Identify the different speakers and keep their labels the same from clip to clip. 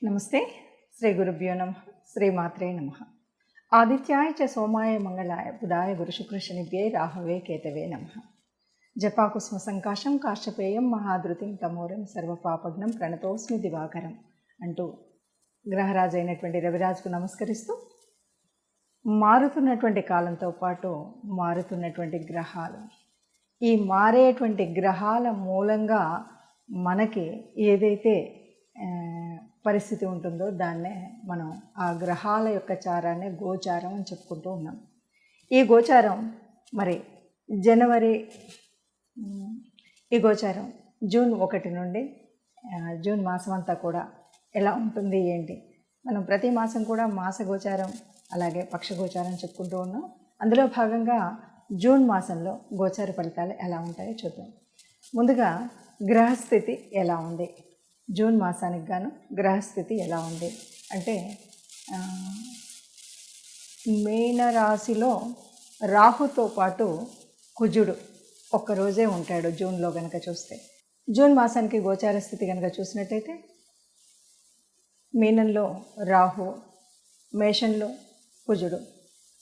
Speaker 1: నమస్తే. శ్రీ గురుభ్యో నమ. శ్రీమాత్రే నమ. ఆదిత్యాయ చ సోమాయ మంగళాయ బుధాయ గురుశుక్రశనిభ్యే రాహవే కేతవే నమ. జపాకుస్మ సంకాశం కాశ్యపేయం మహాధృతిం తమోరం సర్వపాపగ్నం ప్రణతోస్మి దివాకరం అంటూ గ్రహరాజు అయినటువంటి రవిరాజుకు నమస్కరిస్తూ, మారుతున్నటువంటి కాలంతో పాటు మారుతున్నటువంటి గ్రహాలు, ఈ మారేటువంటి గ్రహాల మూలంగా మనకి ఏదైతే పరిస్థితి ఉంటుందో దాన్నే మనం ఆ గ్రహాల యొక్క చారాన్ని గోచారం అని చెప్పుకుంటూ ఉన్నాం. ఈ గోచారం మరి ఈ గోచారం జూన్ 1 నుండి జూన్ మాసం అంతా కూడా ఎలా ఉంటుంది ఏంటి, మనం ప్రతి మాసం కూడా మాస గోచారం అలాగే పక్ష గోచారం చెప్పుకుంటూ ఉన్నాం. అందులో భాగంగా జూన్ మాసంలో గోచార ఫలితాలు ఎలా ఉంటాయో చూద్దాం. ముందుగా గ్రహస్థితి ఎలా ఉంది, జూన్ మాసానికి గాను గ్రహస్థితి ఎలా ఉంది అంటే, మీనరాశిలో రాహుతో పాటు కుజుడు ఒక్కరోజే ఉంటాడు జూన్లో కనుక చూస్తే. జూన్ మాసానికి గోచార స్థితి కనుక చూసినట్టయితే మీనంలో రాహు, మేషంలో కుజుడు.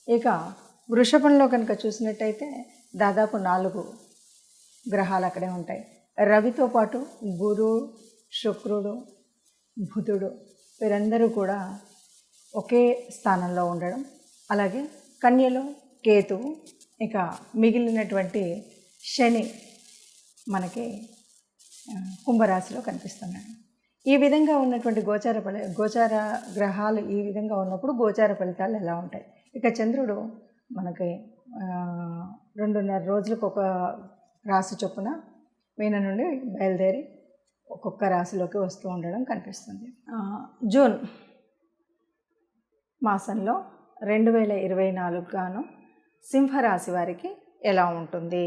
Speaker 1: ఇక వృషభంలో కనుక చూసినట్టయితే దాదాపు 4 గ్రహాలు అక్కడే ఉంటాయి. రవితో పాటు గురు, శుక్రుడు, బుధుడు వీరందరూ కూడా ఒకే స్థానంలో ఉండడం, అలాగే కన్యలో కేతువు, ఇక మిగిలినటువంటి శని మనకి కుంభరాశిలో కనిపిస్తున్నాడు. ఈ విధంగా ఉన్నటువంటి గోచార గ్రహాలు ఈ విధంగా ఉన్నప్పుడు గోచార ఫలితాలు ఎలా ఉంటాయి. ఇక చంద్రుడు మనకి 2.5 రోజులకు ఒక రాశి చొప్పున మీన నుండి బయలుదేరి ఒక్కొక్క రాశిలోకి వస్తూ ఉండడం కనిపిస్తుంది. జూన్ మాసంలో 2024 గాను సింహరాశి వారికి ఎలా ఉంటుంది.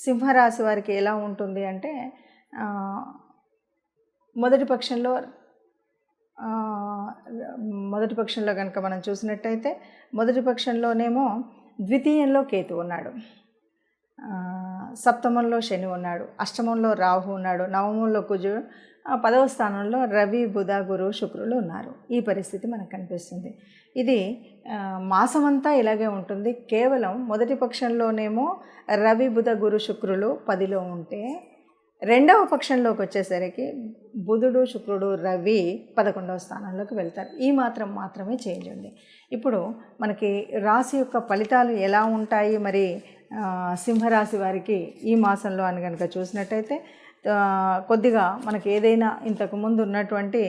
Speaker 1: సింహరాశి వారికి ఎలా ఉంటుంది అంటే, మొదటి పక్షంలో కనుక మనం చూసినట్టయితే మొదటి పక్షంలోనేమో ద్వితీయంలో కేతు ఉన్నాడు, సప్తమంలో శని ఉన్నాడు, అష్టమంలో రాహు ఉన్నాడు, నవమంలో కుజుడు, 10వ స్థానంలో రవి, బుధ, గురు, శుక్రులు ఉన్నారు. ఈ పరిస్థితి మనకు కనిపిస్తుంది. ఇది మాసమంతా ఇలాగే ఉంటుంది. కేవలం మొదటి పక్షంలోనేమో రవి, బుధ, గురు, శుక్రులు 10లో ఉంటే, రెండవ పక్షంలోకి వచ్చేసరికి బుధుడు, శుక్రుడు, రవి 11వ స్థానంలోకి వెళ్తారు. ఈ మాత్రమే చేంజ్ ఉంది. ఇప్పుడు మనకి రాశి యొక్క ఫలితాలు ఎలా ఉంటాయి మరి సింహరాశి వారికి ఈ మాసంలో అని కనుక చూసినట్టయితే, కొద్దిగా మనకి ఏదైనా ఇంతకుముందు ఉన్నటువంటి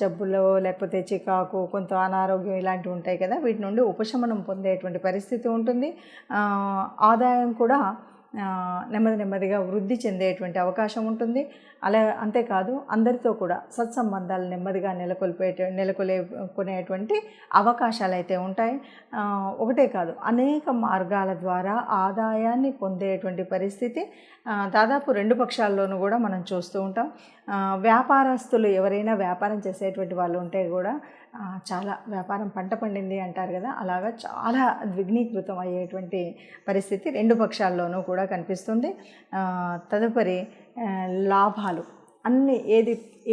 Speaker 1: జబ్బులో లేకపోతే చికాకు, కొంత అనారోగ్యం ఇలాంటివి ఉంటాయి కదా, వీటి నుండి ఉపశమనం పొందేటువంటి పరిస్థితి ఉంటుంది. ఆదాయం కూడా నెమ్మదిగా వృద్ధి చెందేటువంటి అవకాశం ఉంటుంది. అంతేకాదు అందరితో కూడా సత్సంబంధాలు నెమ్మదిగా నెలకొనేటువంటి అవకాశాలు అయితే ఉంటాయి. ఒకటే కాదు, అనేక మార్గాల ద్వారా ఆదాయాన్ని పొందేటువంటి పరిస్థితి దాదాపు 2 పక్షాల్లోనూ కూడా మనం చూస్తూ ఉంటాం. వ్యాపారస్తులు ఎవరైనా వ్యాపారం చేసేటువంటి వాళ్ళు ఉంటే కూడా చాలా వ్యాపారం పంట పండింది అంటారు కదా, అలాగా చాలా ద్విగ్నీకృతం అయ్యేటువంటి పరిస్థితి 2 పక్షాల్లోనూ కూడా కనిపిస్తుంది. తదుపరి లాభాలు అన్నీ,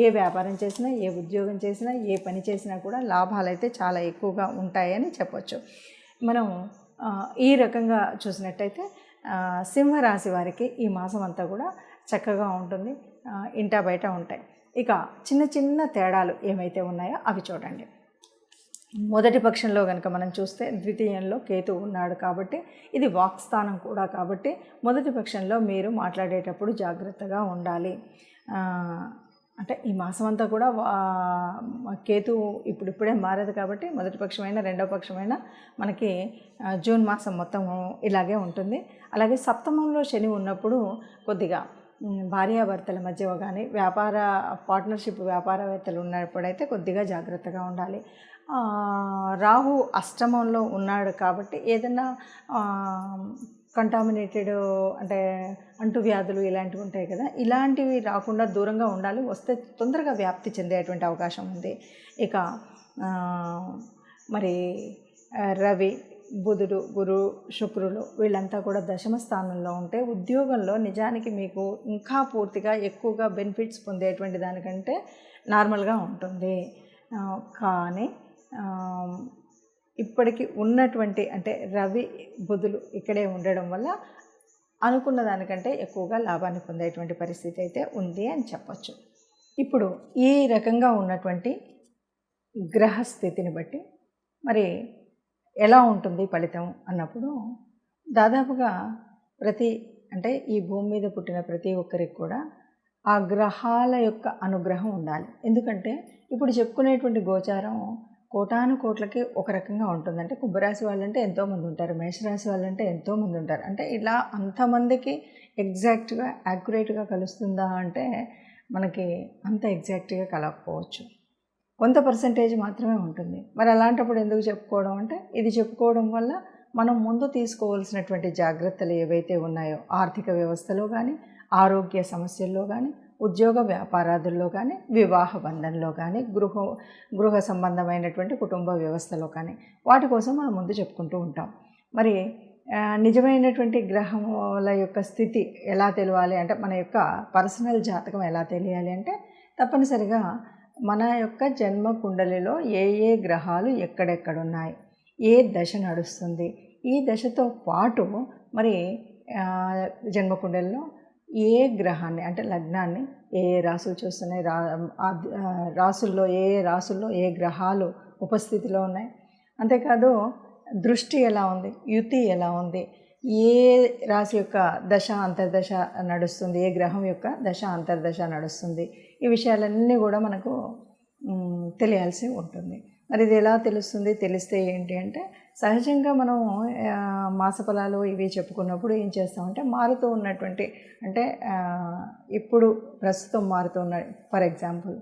Speaker 1: ఏ వ్యాపారం చేసినా, ఏ ఉద్యోగం చేసినా, ఏ పని చేసినా కూడా లాభాలు అయితే చాలా ఎక్కువగా ఉంటాయని చెప్పొచ్చు. మనం ఈ రకంగా చూసినట్టయితే సింహరాశి వారికి ఈ మాసం అంతా కూడా చక్కగా ఉంటుంది, ఇంటా బయట ఉంటాయి. ఇక చిన్న తేడాలు ఏమైతే ఉన్నాయో అవి చూడండి. మొదటి పక్షంలో కనుక మనం చూస్తే ద్వితీయంలో కేతు ఉన్నాడు కాబట్టి ఇది వాక్స్థానం కూడా కాబట్టి మొదటి పక్షంలో మీరు మాట్లాడేటప్పుడు జాగ్రత్తగా ఉండాలి. అంటే ఈ మాసం అంతా కూడా కేతు ఇప్పుడే మారదు కాబట్టి మొదటి పక్షమైనా రెండవ పక్షమైనా మనకి జూన్ మాసం మొత్తం ఇలాగే ఉంటుంది. అలాగే సప్తమంలో శని ఉన్నప్పుడు కొద్దిగా భార్యాభర్తల మధ్య కానీ వ్యాపారవేత్తలు ఉన్నప్పుడైతే కొద్దిగా జాగ్రత్తగా ఉండాలి. రాహు అష్టమంలో ఉన్నాడు కాబట్టి ఏదైనా కంటామినేటెడ్ అంటే అంటువ్యాధులు ఇలాంటివి ఉంటాయి కదా, ఇలాంటివి రాకుండా దూరంగా ఉండాలి. వస్తే తొందరగా వ్యాప్తి చెందేటువంటి అవకాశం ఉంది. ఇక మరి రవి, బుధుడు, గురు, శుక్రులు వీళ్ళంతా కూడా 10వ స్థానంలో ఉంటే ఉద్యోగంలో నిజానికి మీకు ఇంకా పూర్తిగా ఎక్కువగా బెనిఫిట్స్ పొందేటువంటి దానికంటే నార్మల్గా ఉంటుంది. కానీ ఇప్పటికి ఉన్నటువంటి అంటే రవి బుధులు ఇక్కడే ఉండడం వల్ల అనుకున్న దానికంటే ఎక్కువగా లాభాన్ని పొందేటువంటి పరిస్థితి అయితే ఉంది అని చెప్పచ్చు. ఇప్పుడు ఈ రకంగా ఉన్నటువంటి గ్రహస్థితిని బట్టి మరి ఎలా ఉంటుంది ఫలితం అన్నప్పుడు దాదాపుగా అంటే ఈ భూమి మీద పుట్టిన ప్రతి ఒక్కరికి కూడా ఆ గ్రహాల యొక్క అనుగ్రహం ఉండాలి. ఎందుకంటే ఇప్పుడు చెప్పుకునేటువంటి గోచారం కోటాను కోట్లకి ఒక రకంగా ఉంటుంది. అంటే కుంభరాశి వాళ్ళంటే ఎంతోమంది ఉంటారు, మేషరాశి వాళ్ళంటే ఎంతోమంది ఉంటారు. అంటే ఇలా అంతమందికి ఎగ్జాక్ట్గా యాక్యురేట్గా కలుస్తుందా అంటే మనకి అంత ఎగ్జాక్ట్గా కలగకపోవచ్చు, కొంత పర్సంటేజ్ మాత్రమే ఉంటుంది. మరి అలాంటప్పుడు ఎందుకు చెప్పుకోవడం అంటే ఇది చెప్పుకోవడం వల్ల మనం ముందు తీసుకోవాల్సినటువంటి జాగ్రత్తలు ఏవైతే ఉన్నాయో ఆర్థిక వ్యవస్థలో కానీ, ఆరోగ్య సమస్యల్లో కానీ, ఉద్యోగ వ్యాపారాదుల్లో కానీ, వివాహ బంధంలో కానీ, గృహ సంబంధమైనటువంటి కుటుంబ వ్యవస్థలో కానీ వాటి కోసం మనం ముందు చెప్పుకుంటూ ఉంటాం. మరి నిజమైనటువంటి గ్రహముల యొక్క స్థితి ఎలా తెలియాలి అంటే మన యొక్క పర్సనల్ జాతకం ఎలా తెలియాలి అంటే తప్పనిసరిగా మన యొక్క జన్మ కుండలిలో ఏ ఏ గ్రహాలు ఎక్కడెక్కడున్నాయి, ఏ దశ నడుస్తుంది, ఈ దశతో పాటు మరి జన్మకుండలిలో ఏ గ్రహాన్ని అంటే లగ్నాన్ని ఏ రాసులు చూస్తున్నాయి, రాసుల్లో ఏ రాసుల్లో ఏ గ్రహాలు ఉపస్థితిలో ఉన్నాయి, అంతేకాదు దృష్టి ఎలా ఉంది, యుతి ఎలా ఉంది, ఏ రాశి యొక్క దశ అంతర్దశ నడుస్తుంది, ఏ గ్రహం యొక్క దశ అంతర్దశ నడుస్తుంది, ఈ విషయాలన్నీ కూడా మనకు తెలియాల్సి ఉంటుంది. మరి ఇది ఎలా తెలుస్తుంది, తెలిస్తే ఏంటి అంటే సహజంగా మనం మాసఫలాలు ఇవి చెప్పుకున్నప్పుడు ఏం చేస్తామంటే మారుతూ ఉన్నటువంటి అంటే ఇప్పుడు ప్రస్తుతం మారుతూ ఉన్న ఫర్ ఎగ్జాంపుల్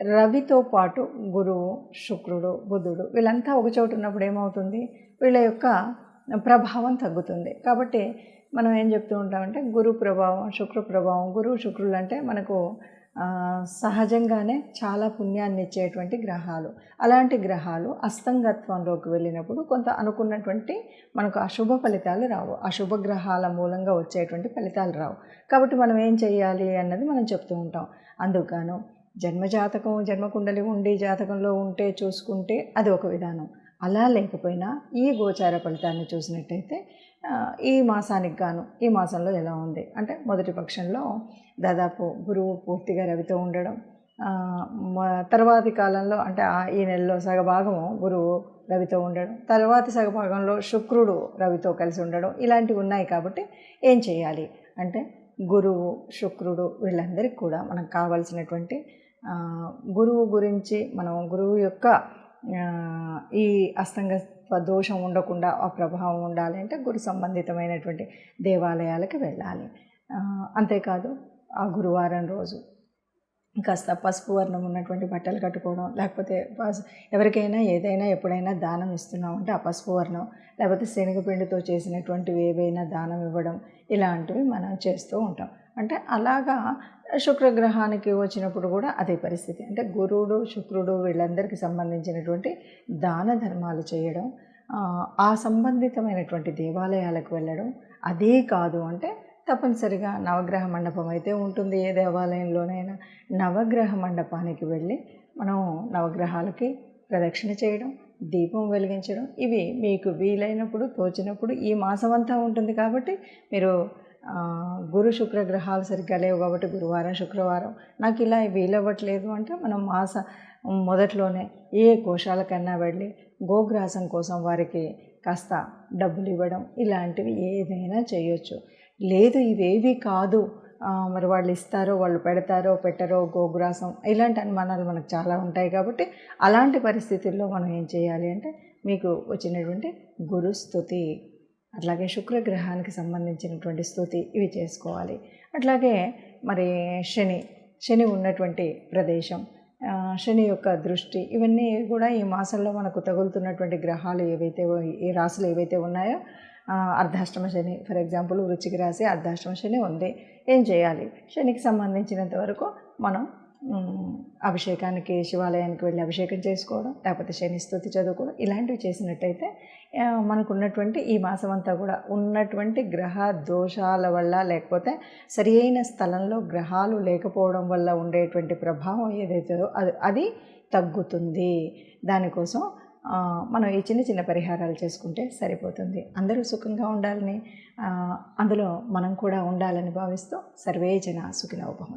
Speaker 1: రవితో పాటు గురువు, శుక్రుడు, బుధుడు వీళ్ళంతా ఒక చోటు ఉన్నప్పుడు ఏమవుతుంది, వీళ్ళ యొక్క ప్రభావం తగ్గుతుంది. కాబట్టి మనం ఏం చెప్తూ ఉంటామంటే గురు ప్రభావం, శుక్ర ప్రభావం. గురువు, శుక్రులు అంటే మనకు సహజంగానే చాలా పుణ్యాన్ని ఇచ్చేటువంటి గ్రహాలు. అలాంటి గ్రహాలు అస్తంగత్వంలోకి వెళ్ళినప్పుడు కొంత అనుకున్నటువంటి మనకు అశుభ ఫలితాలు రావు, అశుభ గ్రహాల మూలంగా వచ్చేటువంటి ఫలితాలు రావు. కాబట్టి మనం ఏం చేయాలి అన్నది మనం చెప్తూ ఉంటాం. అందుకను జన్మజాతకం, జన్మకుండలి ఉండి జాతకంలో ఉంటే చూసుకుంటే అది ఒక విధానం. అలా లేకపోయినా ఈ గోచార ఫలితాన్ని చూసినట్టయితే ఈ మాసానికి గాను ఈ మాసంలో ఎలా ఉంది అంటే మొదటి పక్షంలో దాదాపు గురువు పూర్తిగా రవితో ఉండడం, తర్వాతి కాలంలో అంటే ఈ నెలలో సగభాగము గురువు రవితో ఉండడం, తర్వాతి సగభాగంలో శుక్రుడు రవితో కలిసి ఉండడం, ఇలాంటివి ఉన్నాయి. కాబట్టి ఏం చేయాలి అంటే గురువు, శుక్రుడు వీళ్ళందరికీ కూడా మనకు కావాల్సినటువంటి గురువు గురించి మనం గురువు యొక్క ఈ అస్తంగత్వ దోషం ఉండకుండా ఆ ప్రభావం ఉండాలి అంటే గురు సంబంధితమైనటువంటి దేవాలయాలకు వెళ్ళాలి. అంతేకాదు ఆ గురువారం రోజు కాస్త పసుపు వర్ణం ఉన్నటువంటి బట్టలు కట్టుకోవడం, లేకపోతే ఎవరికైనా ఏదైనా ఎప్పుడైనా దానం ఇస్తున్నామంటే ఆ పసుపు వర్ణం, లేకపోతే శనగపిండితో చేసినటువంటివి ఏవైనా దానం ఇవ్వడం, ఇలాంటివి మనం చేస్తూ ఉంటాం. అంటే అలాగా శుక్రగ్రహానికి వచ్చినప్పుడు కూడా అదే పరిస్థితి. అంటే గురువుడు, శుక్రుడు వీళ్ళందరికీ సంబంధించినటువంటి దాన ధర్మాలు చేయడం, ఆ సంబంధితమైనటువంటి దేవాలయాలకు వెళ్ళడం. అదే కాదు అంటే తప్పనిసరిగా నవగ్రహ మండపం అయితే ఉంటుంది ఏ దేవాలయంలోనైనా, నవగ్రహ మండపానికి వెళ్ళి మనం నవగ్రహాలకి ప్రదక్షిణ చేయడం, దీపం వెలిగించడం, ఇవి మీకు వీలైనప్పుడు తోచినప్పుడు ఈ మాసం అంతా ఉంటుంది. కాబట్టి మీరు గురు శుక్ర గ్రహాలు సరిగ్గా లేవు కాబట్టి గురువారం, శుక్రవారం నాకు ఇలా వీలవ్వట్లేదు అంటే మనం మాస మొదట్లోనే ఏ కోశాలకన్నా వెళ్ళి గోగ్రాసం కోసం వారికి కాస్త డబ్బులు ఇవ్వడం, ఇలాంటివి ఏదైనా చేయొచ్చు. లేదు ఇవేవి కాదు, మరి వాళ్ళు ఇస్తారో వాళ్ళు పెడతారో పెట్టరో గోగ్రాసం, ఇలాంటి అనుమానాలు మనకు చాలా ఉంటాయి. కాబట్టి అలాంటి పరిస్థితుల్లో మనం ఏం చేయాలి అంటే మీకు వచ్చినటువంటి గురు స్తుతి, అట్లాగే శుక్రగ్రహానికి సంబంధించినటువంటి స్తుతి ఇవి చేసుకోవాలి. అట్లాగే మరి శని ఉన్నటువంటి ప్రదేశం, శని యొక్క దృష్టి, ఇవన్నీ కూడా ఈ మాసంలో మనకు తగులుతున్నటువంటి గ్రహాలు ఏవైతే ఈ రాశులు ఏవైతే ఉన్నాయో, అర్ధాష్టమ శని ఫర్ ఎగ్జాంపుల్ వృశ్చిక రాశి అర్ధాష్టమ శని ఉంది. ఏం చేయాలి, శనికి సంబంధించినంత వరకు మనం అభిషేకానికి శివాలయానికి వెళ్ళి అభిషేకం చేసుకోవడం, లేకపోతే శని స్తుతి చదువుకోవడం, ఇలాంటివి చేసినట్టయితే మనకున్నటువంటి ఈ మాసం అంతా కూడా ఉన్నటువంటి గ్రహ దోషాల వల్ల, లేకపోతే సరి అయిన స్థలంలో గ్రహాలు లేకపోవడం వల్ల ఉండేటువంటి ప్రభావం ఏదైతే అది తగ్గుతుంది. దానికోసం మనం ఈ చిన్న చిన్న పరిహారాలు చేసుకుంటే సరిపోతుంది. అందరూ సుఖంగా ఉండాలని, అందులో మనం కూడా ఉండాలని భావిస్తూ సర్వే జన సుఖినో భవంతు.